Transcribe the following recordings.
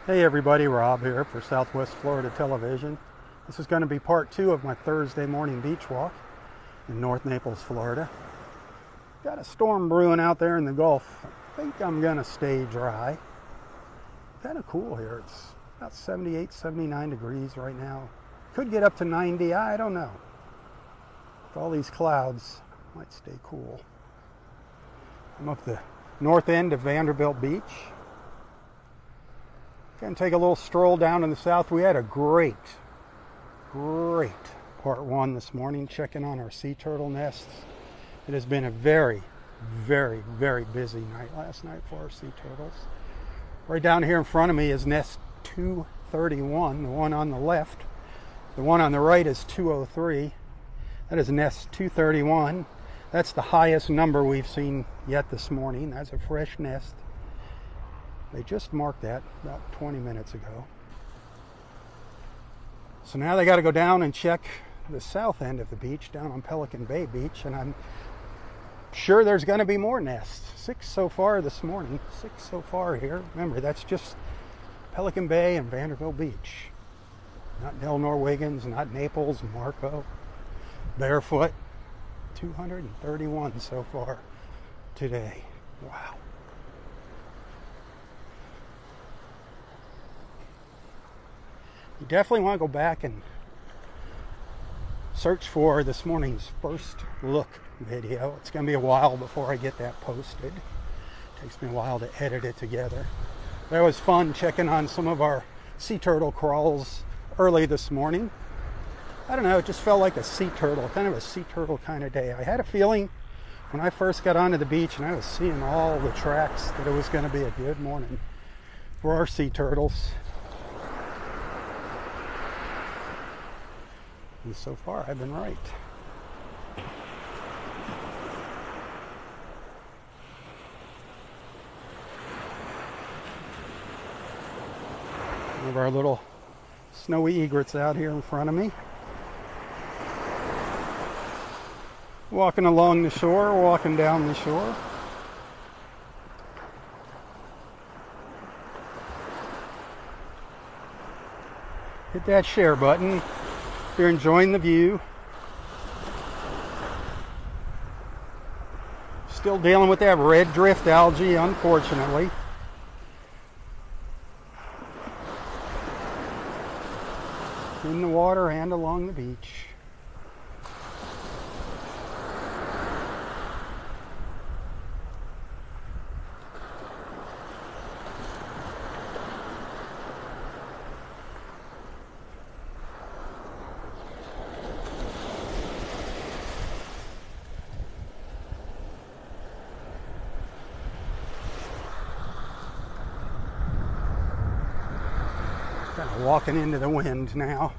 Hey everybody, Rob here for Southwest Florida Television. This is going to be part 2 of my Thursday morning beach walk in North Naples, Florida. Got a storm brewing out there in the Gulf. I think I'm going to stay dry. Kind of cool here. It's about 78, 79 degrees right now. Could get up to 90, I don't know. With all these clouds, might stay cool. I'm up the north end of Vanderbilt Beach. Gonna take a little stroll down in the south. We had a great part 1 this morning, checking on our sea turtle nests. It has been a very busy night last night for our sea turtles. Right down here in front of me is nest 231, the one on the left. The one on the right is 203. That is nest 231. That's the highest number we've seen yet this morning. That's a fresh nest. They just marked that about 20 minutes ago. So now they got to go down and check the south end of the beach, down on Pelican Bay Beach, and I'm sure there's going to be more nests. 6 so far this morning. 6 so far here. Remember, that's just Pelican Bay and Vanderbilt Beach. Not Del Norwegians, not Naples, Marco, Barefoot. 231 so far today. Wow. You definitely want to go back and search for this morning's first look video. It's going to be a while before I get that posted. It takes me a while to edit it together. But it was fun checking on some of our sea turtle crawls early this morning. I don't know, it just felt like a sea turtle, kind of a sea turtle kind of day. I had a feeling when I first got onto the beach and I was seeing all the tracks that it was going to be a good morning for our sea turtles. And so far, I've been right. One of our little snowy egrets out here in front of me. Walking along the shore, walking down the shore. Hit that share button if you're enjoying the view. Still dealing with that red drift algae, unfortunately. In the water and along the beach. Kind of walking into the wind now.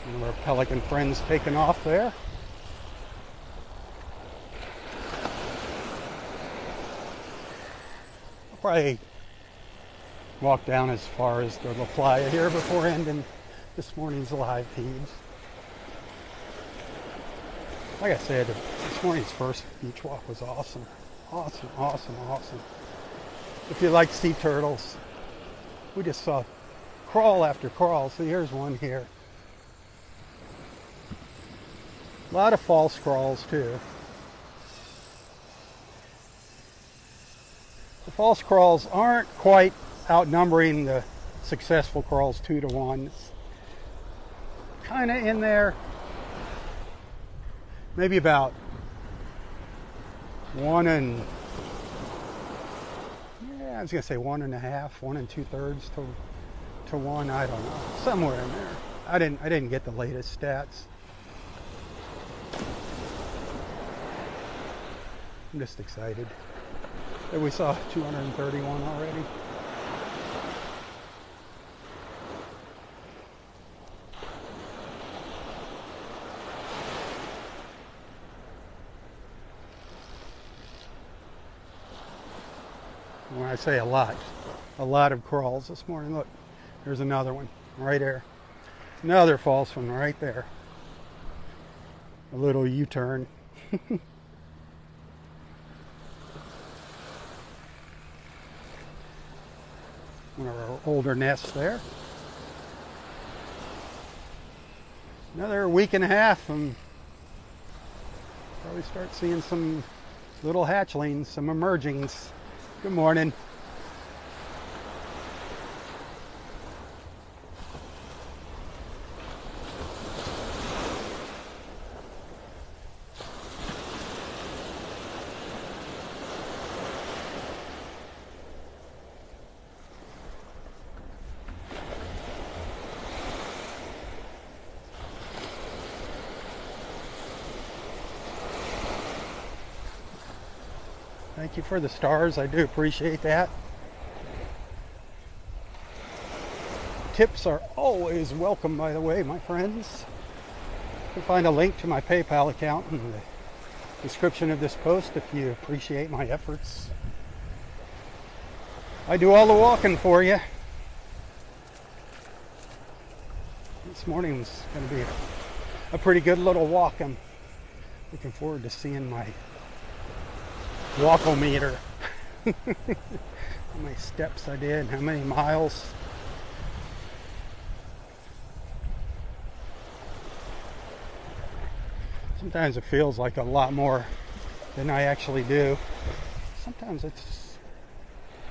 One of our pelican friends taking off there. Probably walk down as far as the La Playa here before ending this morning's live feeds. Like I said, this morning's first beach walk was awesome. Awesome. If you like sea turtles, we just saw crawl after crawl. So here's one here. A lot of false crawls too. The false crawls aren't quite outnumbering the successful crawls 2 to 1. It's kind of in there. Maybe about 1 and, yeah, I was going to say 1 1/2, 1 2/3 to 1. I don't know. Somewhere in there. I didn't get the latest stats. I'm just excited that we saw 231 already. When I say a lot of crawls this morning. Look, there's another one right there. Another false one right there. A little U-turn. One of our older nests there. Another week and a half and probably start seeing some little hatchlings, some emergings. Good morning. Thank you for the stars. I do appreciate that. Tips are always welcome, by the way, my friends. You can find a link to my PayPal account in the description of this post if you appreciate my efforts. I do all the walking for you. This morning's going to be a pretty good little walk. I'm looking forward to seeing my walkometer. How many steps I did, how many miles. Sometimes it feels like a lot more than I actually do. Sometimes it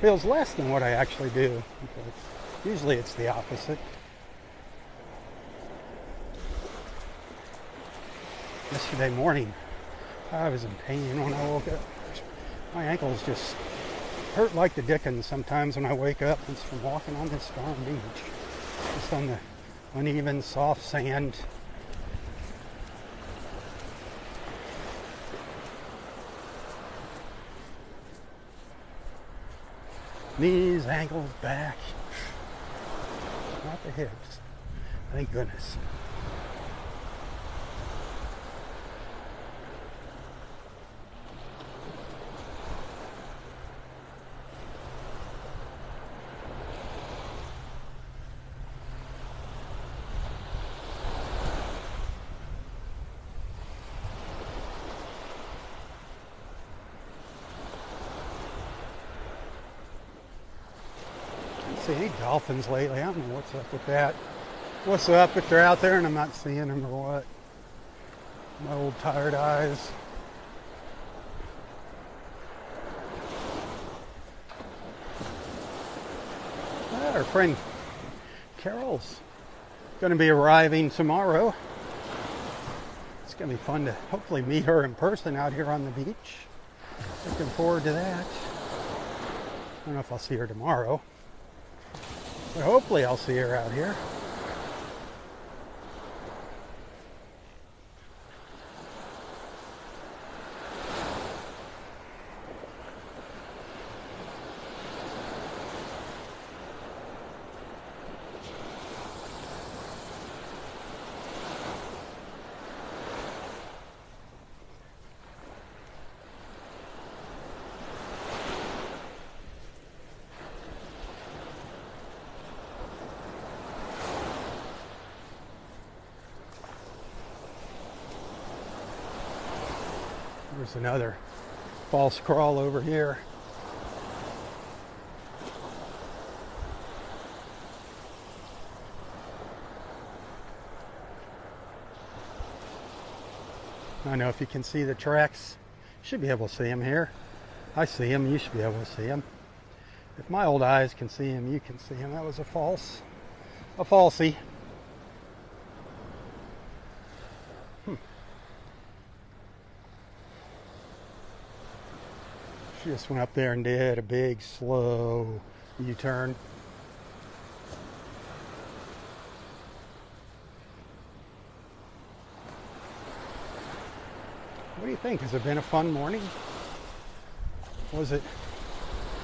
feels less than what I actually do. But usually it's the opposite. Yesterday morning, I was in pain when I woke up. My ankles just hurt like the dickens sometimes when I wake up. It's from walking on this darn beach. Just on the uneven, soft sand. Knees, ankles, back. Not the hips. Thank goodness. See any dolphins lately. I don't know what's up with that. What's up if they're out there and I'm not seeing them or what? My old tired eyes. Our friend Carol's going to be arriving tomorrow. It's going to be fun to hopefully meet her in person out here on the beach. Looking forward to that. I don't know if I'll see her tomorrow. But hopefully I'll see her out here. There's another false crawl over here. I don't know if you can see the tracks. You should be able to see them here. I see them. You should be able to see them. If my old eyes can see them, you can see them. That was a false. A falsie. She just went up there and did a big, slow U-turn. What do you think? Has it been a fun morning? Was it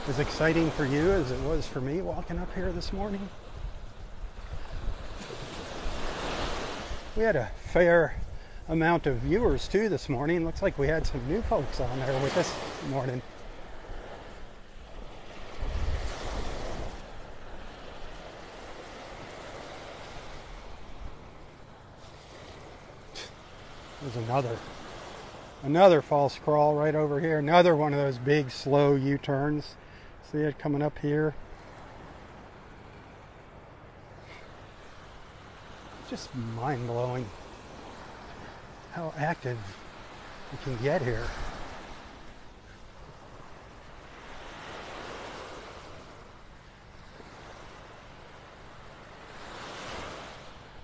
as exciting for you as it was for me walking up here this morning? We had a fair amount of viewers too this morning. Looks like we had some new folks on there with us this morning. There's another false crawl right over here. Another one of those big slow U-turns. See it coming up here? Just mind-blowing how active you can get here.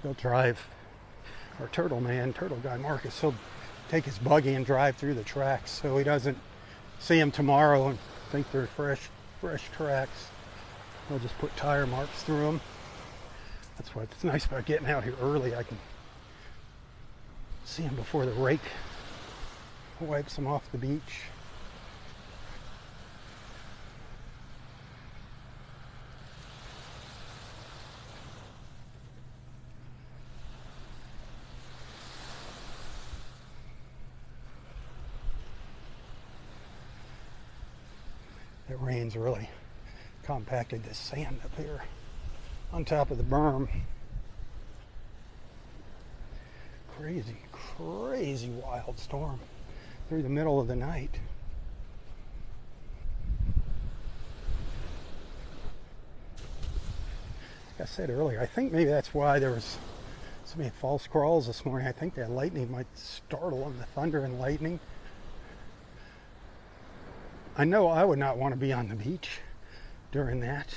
He'll drive, our turtle guy Marcus, he'll take his buggy and drive through the tracks so he doesn't see them tomorrow and think they're fresh tracks. He'll just put tire marks through them. That's what's nice about getting out here early. I can see them before the rake wipes them off the beach. That rain's really compacted this sand up here on top of the berm. Crazy wild storm through the middle of the night. Like I said earlier, I think maybe that's why there was so many false crawls this morning. I think that lightning might startle them, the thunder and lightning. I know I would not want to be on the beach during that.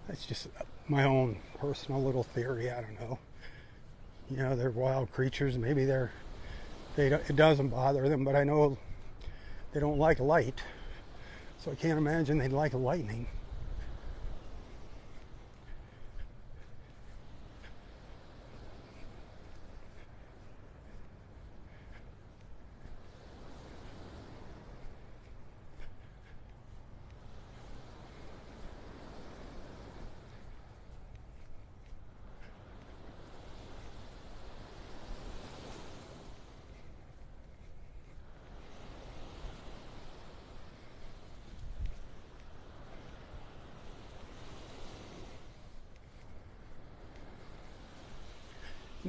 That's just my own personal little theory. I don't know. You know, they're wild creatures. Maybe it doesn't bother them, but I know they don't like light. So I can't imagine they'd like lightning.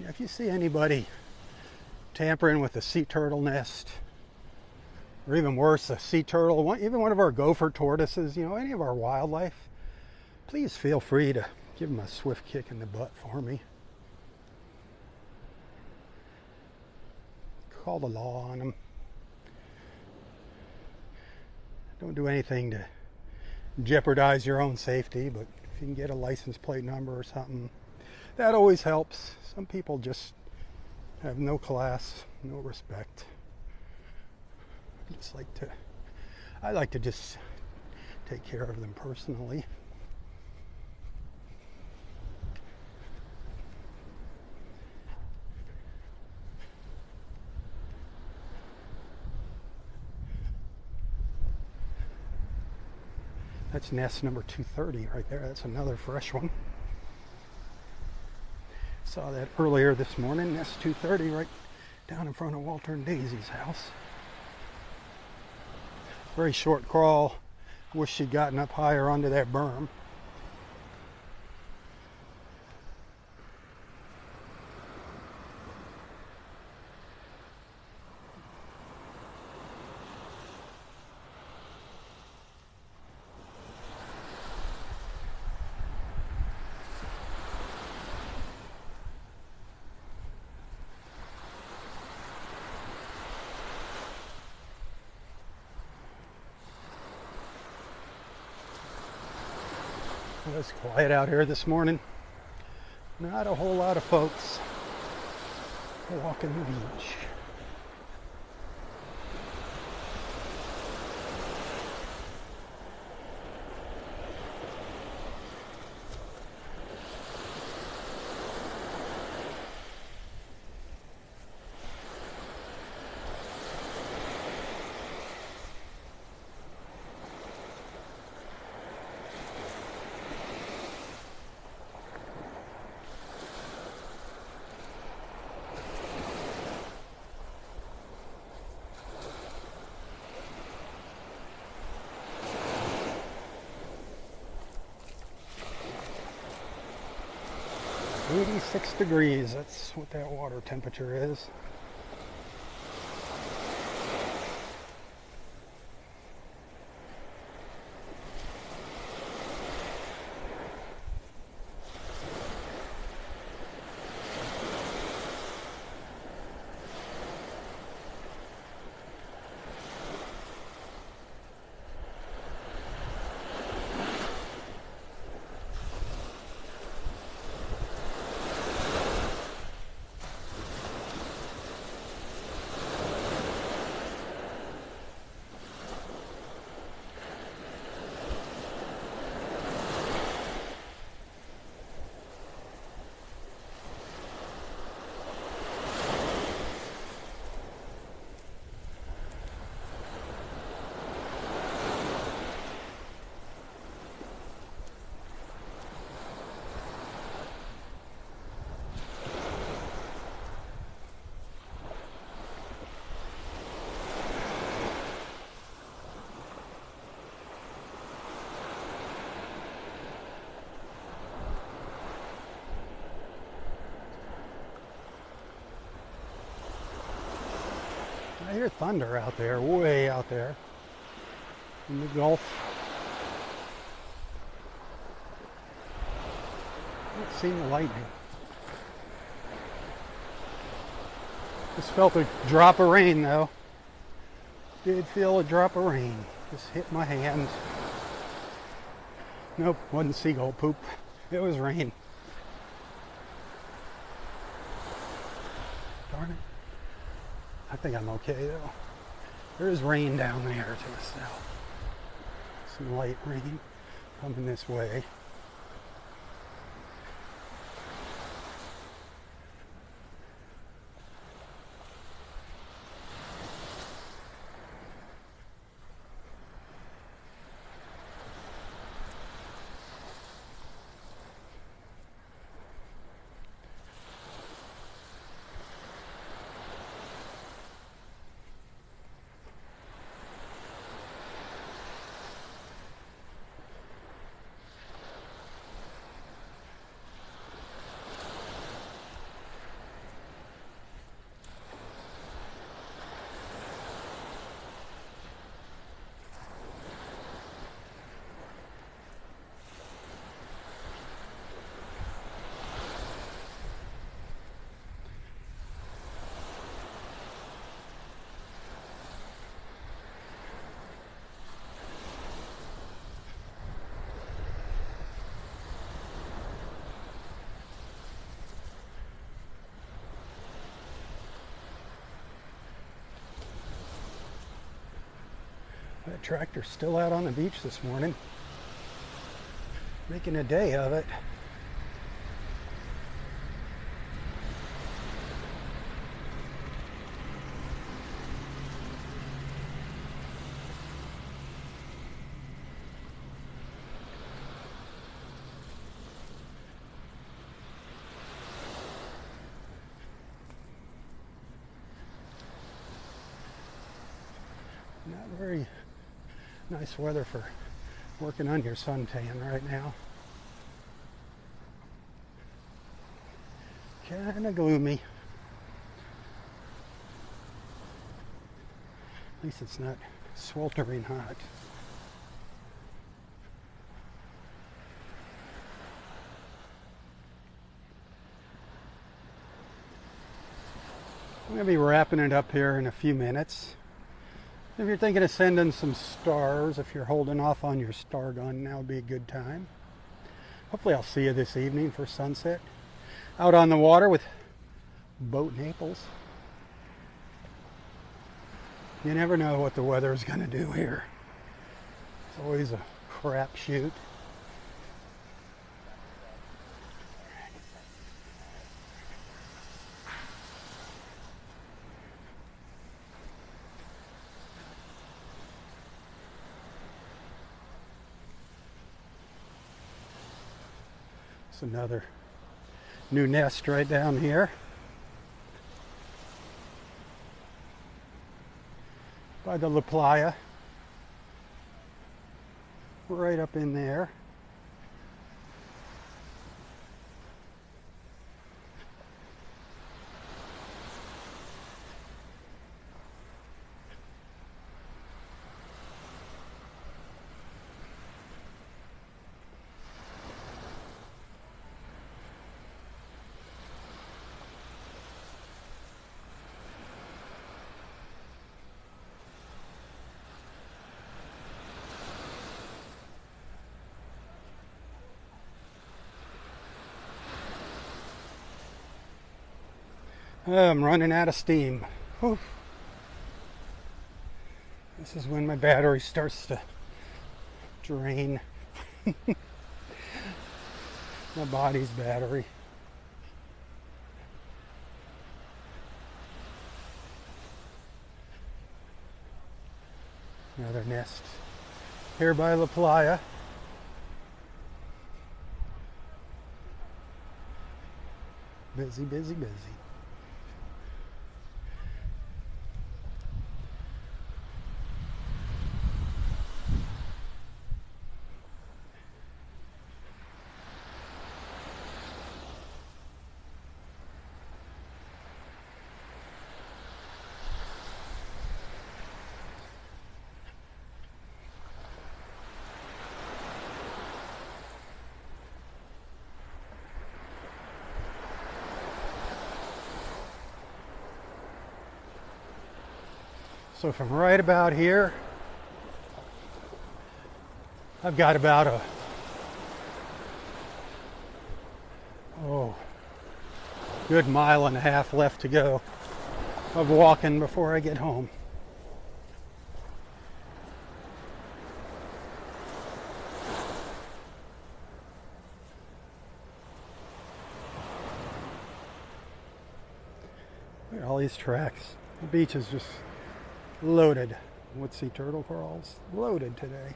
If you see anybody tampering with a sea turtle nest, or even worse, a sea turtle, even one of our gopher tortoises, you know, any of our wildlife, please feel free to give them a swift kick in the butt for me. Call the law on them. Don't do anything to jeopardize your own safety, but if you can get a license plate number or something, that always helps. Some people just have no class, no respect. I like to just take care of them personally. That's nest number 230 right there. That's another fresh one. Saw that earlier this morning, nest 230 right down in front of Walter and Daisy's house. Very short crawl. Wish she'd gotten up higher onto that berm. It was quiet out here this morning. Not a whole lot of folks walking the beach. 86 degrees, that's what that water temperature is. I hear thunder out there, way out there in the Gulf. I've seen the lightning. Just felt a drop of rain though. Did feel a drop of rain. Just hit my hand. Nope, wasn't seagull poop. It was rain. Darn it. I think I'm okay though. There is rain down there to the south. Some light rain coming this way. That tractor's still out on the beach this morning, making a day of it. Not very nice weather for working on your suntan right now. Kinda gloomy. At least it's not sweltering hot. I'm going to be wrapping it up here in a few minutes. If you're thinking of sending some stars, if you're holding off on your star gun, now would be a good time. Hopefully I'll see you this evening for sunset. Out on the water with Boat Naples. You never know what the weather is going to do here. It's always a crapshoot. It's another new nest right down here by the La Playa, right up in there. I'm running out of steam. Whew. This is when my battery starts to drain. My body's battery. Another nest here by La Playa. Busy, busy, busy. So from right about here, I've got about a good mile and a half left to go of walking before I get home. Look at all these tracks. The beach is just loaded with sea turtle corals. Loaded today.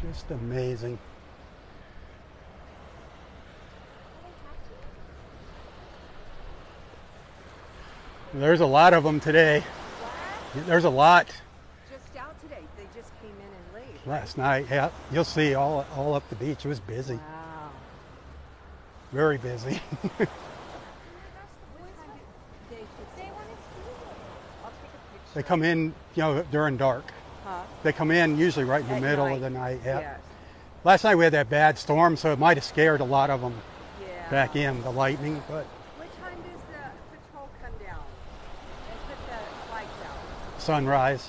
Just amazing. There's a lot of them today. What? There's a lot. Just out today. They just came in and laid. Last night, yeah. You'll see all up the beach. It was busy. Wow. Very busy. They come in, during dark. Huh? They come in usually right in the At middle night. of the night. Yeah. Yes. Last night we had that bad storm, so it might have scared a lot of them Yeah. back in, the lightning. But What time does the patrol come down and put the lights out? sunrise.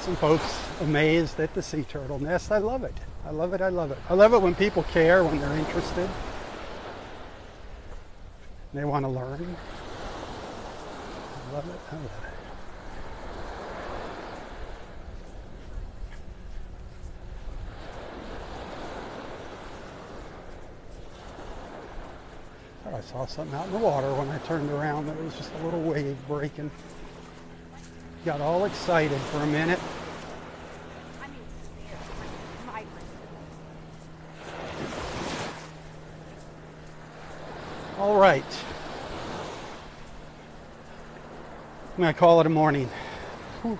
Some folks amazed at the sea turtle nest. I love it. I love it. I love it. I love it when people care, when they're interested. They want to learn. I love it. I love it. Thought I saw something out in the water when I turned around. There was just a little wave breaking. Got all excited for a minute. I mean, scared. All right. I'm going to call it a morning. Whew.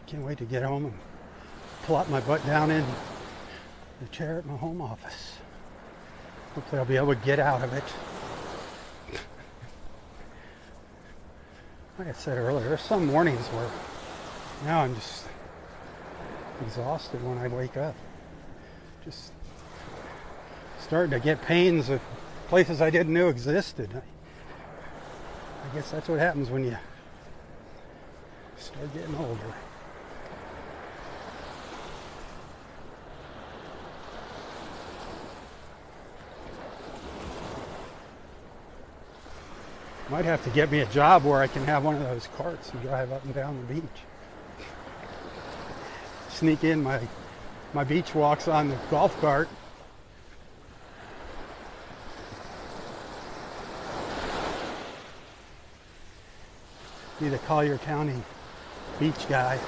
Can't wait to get home and plop my butt down in the chair at my home office. Hopefully I'll be able to get out of it. Like I said earlier, there's some mornings where now I'm just exhausted when I wake up. Just starting to get pains of places I didn't know existed. I guess that's what happens when you start getting older. Might have to get me a job where I can have one of those carts and drive up and down the beach. Sneak in my beach walks on the golf cart. Be the Collier County beach guy.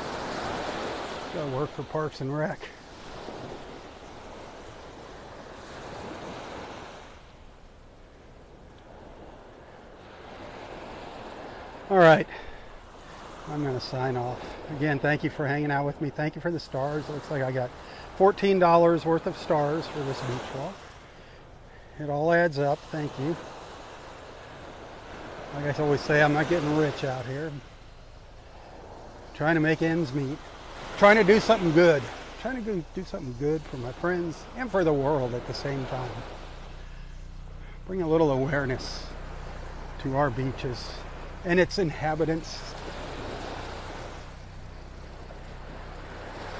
Gotta work for Parks and Rec. All right, I'm going to sign off. Again, thank you for hanging out with me. Thank you for the stars. It looks like I got $14 worth of stars for this beach walk. It all adds up. Thank you. Like I always say, I'm not getting rich out here. I'm trying to make ends meet. Trying to do something good. trying to go do something good for my friends and for the world at the same time. Bring a little awareness to our beaches and its inhabitants.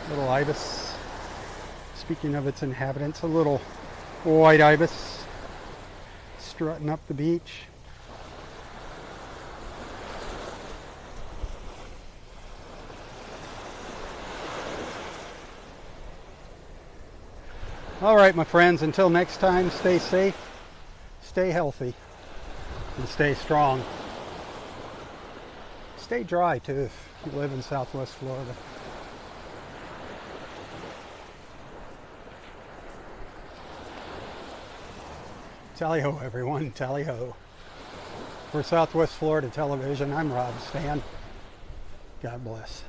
Little ibis. Speaking of its inhabitants, a little white ibis strutting up the beach. All right, my friends, until next time, stay safe, stay healthy, and stay strong. Stay dry, too, if you live in Southwest Florida. Tally-ho, everyone, tally-ho. For Southwest Florida Television, I'm Robb Stan. God bless.